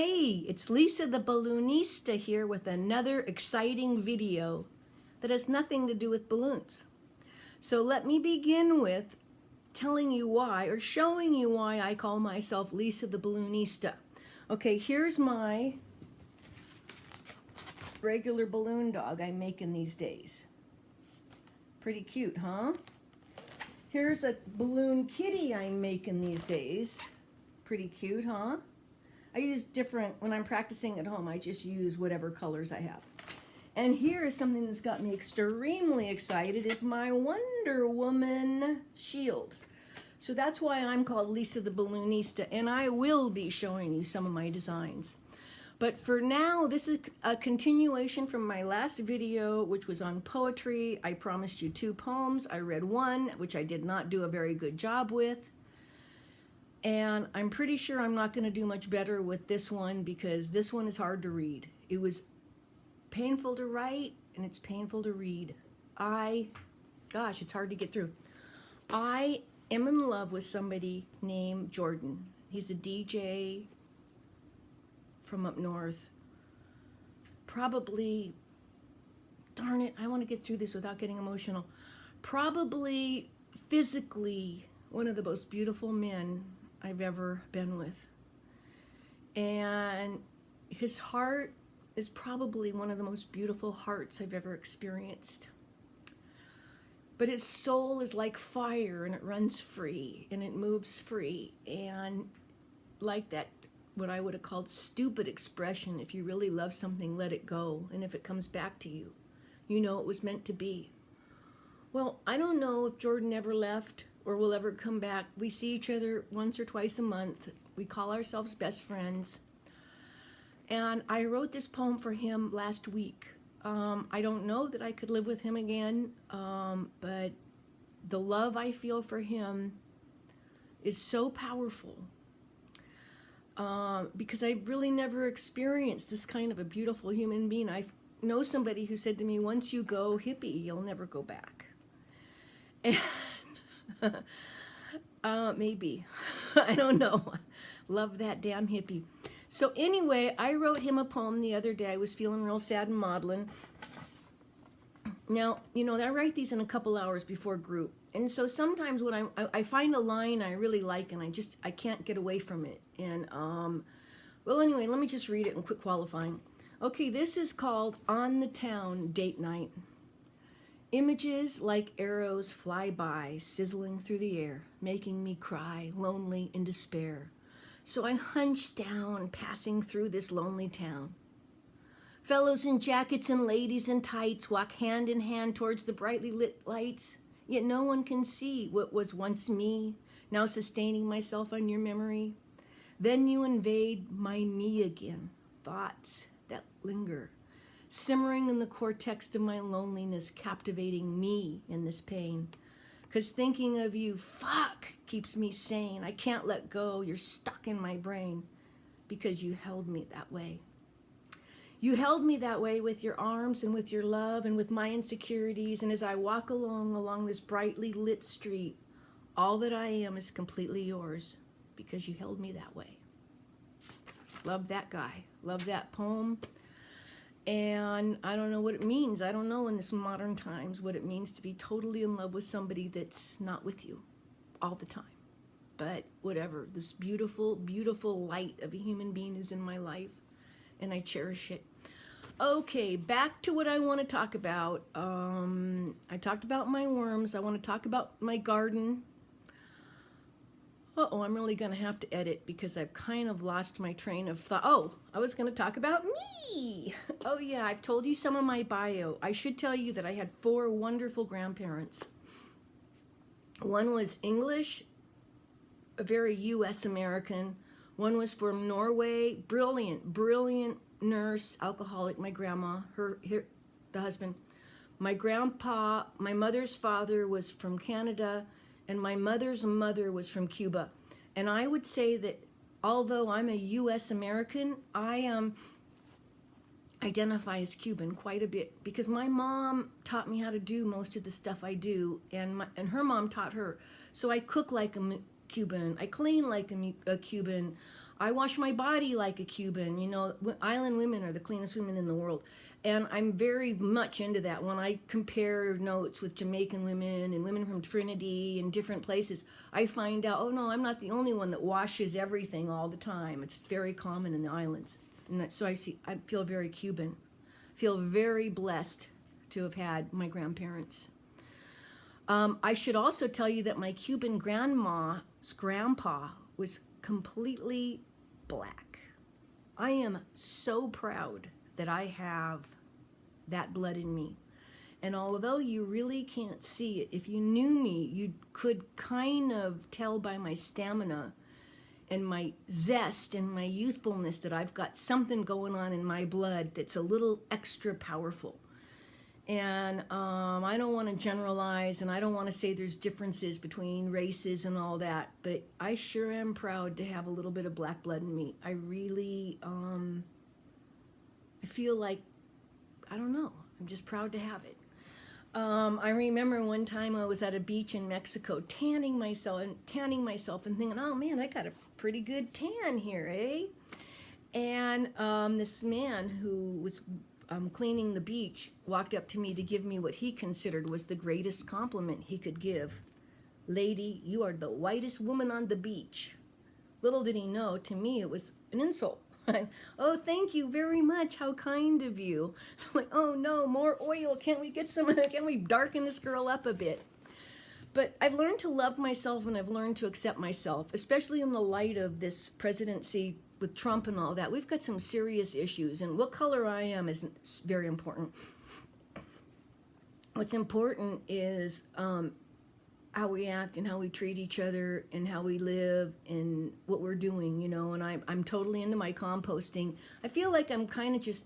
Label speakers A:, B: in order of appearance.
A: Hey, it's Lisa the Balloonista here with another exciting video that has nothing to do with balloons. So let me begin with telling you why, or showing you why I call myself Lisa the Balloonista. Okay, here's my regular balloon dog I'm making these days. Pretty cute, huh? Here's a balloon kitty I'm making these days. Pretty cute, huh? I use different, when I'm practicing at home, I just use whatever colors I have. And here is something that's got me extremely excited, is my Wonder Woman shield. So that's why I'm called Lisa the Balloonista, and I will be showing you some of my designs. But for now, this is a continuation from my last video, which was on poetry. I promised you 2 poems. I read one, which I did not do a very good job with. And I'm pretty sure I'm not going to do much better with this one because this one is hard to read. It was painful to write and it's painful to read. Gosh, it's hard to get through. I am in love with somebody named Jordan. He's a DJ from up north. Probably, darn it, I want to get through this without getting emotional. Probably physically one of the most beautiful men I've ever been with. And his heart is probably one of the most beautiful hearts I've ever experienced. But his soul is like fire, and it runs free and it moves free. And like that, what I would have called stupid expression, if you really love something, let it go. And if it comes back to you, you know it was meant to be. Well, I don't know if Jordan ever left or will ever come back. We see each other once or twice a month. We call ourselves best friends. And I wrote this poem for him last week. I don't know that I could live with him again, but the love I feel for him is so powerful because I really never experienced this kind of a beautiful human being. I know somebody who said to me, once you go hippie, you'll never go back. And maybe. I don't know. Love that damn hippie. So anyway, I wrote him a poem the other day. I was feeling real sad and maudlin. Now, you know, I write these in a couple hours before group. And so sometimes when I find a line I really like and I can't get away from it. And, well, anyway, let me just read it and quit qualifying. Okay, this is called On the Town Date Night. Images like arrows fly by, sizzling through the air, making me cry, lonely in despair. So I hunch down, passing through this lonely town. Fellows in jackets and ladies in tights walk hand in hand towards the brightly lit lights, yet no one can see what was once me, now sustaining myself on your memory. Then you invade my me again, thoughts that linger, simmering in the cortex of my loneliness, captivating me in this pain. 'Cause thinking of you, keeps me sane. I can't let go. You're stuck in my brain because you held me that way. You held me that way with your arms and with your love and with my insecurities. And as I walk along this brightly lit street, all that I am is completely yours because you held me that way. Love that guy. Love that poem. And I don't know what it means. I don't know in this modern times what it means to be totally in love with somebody that's not with you all the time. But whatever, this beautiful, beautiful light of a human being is in my life, and I cherish it. Okay, back to what I want to talk about. I talked about my worms. I want to talk about my garden. I'm really going to have to edit because I've kind of lost my train of thought. Oh, I was going to talk about me. Oh yeah, I've told you some of my bio. I should tell you that I had 4 wonderful grandparents. One was English, a very U.S. American. One was from Norway, brilliant nurse, alcoholic, my grandma, the husband. My grandpa, my mother's father was from Canada, and my mother's mother was from Cuba. And I would say that although I'm a U.S. American, I identify as Cuban quite a bit because my mom taught me how to do most of the stuff I do, and her mom taught her. So I cook like a Cuban, I clean like a Cuban, I wash my body like a Cuban. You know, island women are the cleanest women in the world. And I'm very much into that. When I compare notes with Jamaican women and women from Trinity and different places, I find out, oh no, I'm not the only one that washes everything all the time. It's very common in the islands. And that, so I feel very Cuban. Feel very blessed to have had my grandparents. I should also tell you that my Cuban grandma's grandpa was completely black. I am so proud that I have that blood in me. And although you really can't see it, if you knew me, you could kind of tell by my stamina and my zest and my youthfulness that I've got something going on in my blood that's a little extra powerful. And I don't want to generalize, and I don't want to say there's differences between races and all that, but I sure am proud to have a little bit of black blood in me. I really, I feel like, I don't know, I'm just proud to have it. I remember one time I was at a beach in Mexico tanning myself and thinking, oh man, I got a pretty good tan here, eh? And this man who was cleaning the beach walked up to me to give me what he considered was the greatest compliment he could give. Lady, you are the whitest woman on the beach. Little did he know, to me it was an insult. Oh, thank you very much. How kind of you. I'm like, oh no, more oil. Can't we get some of that? Can't we darken this girl up a bit? But I've learned to love myself and I've learned to accept myself, especially in the light of this presidency with Trump and all that. We've got some serious issues, and what color I am isn't very important. What's important is how we act and how we treat each other and how we live and what we're doing, you know. And I'm totally into my composting. I feel like I'm kind of just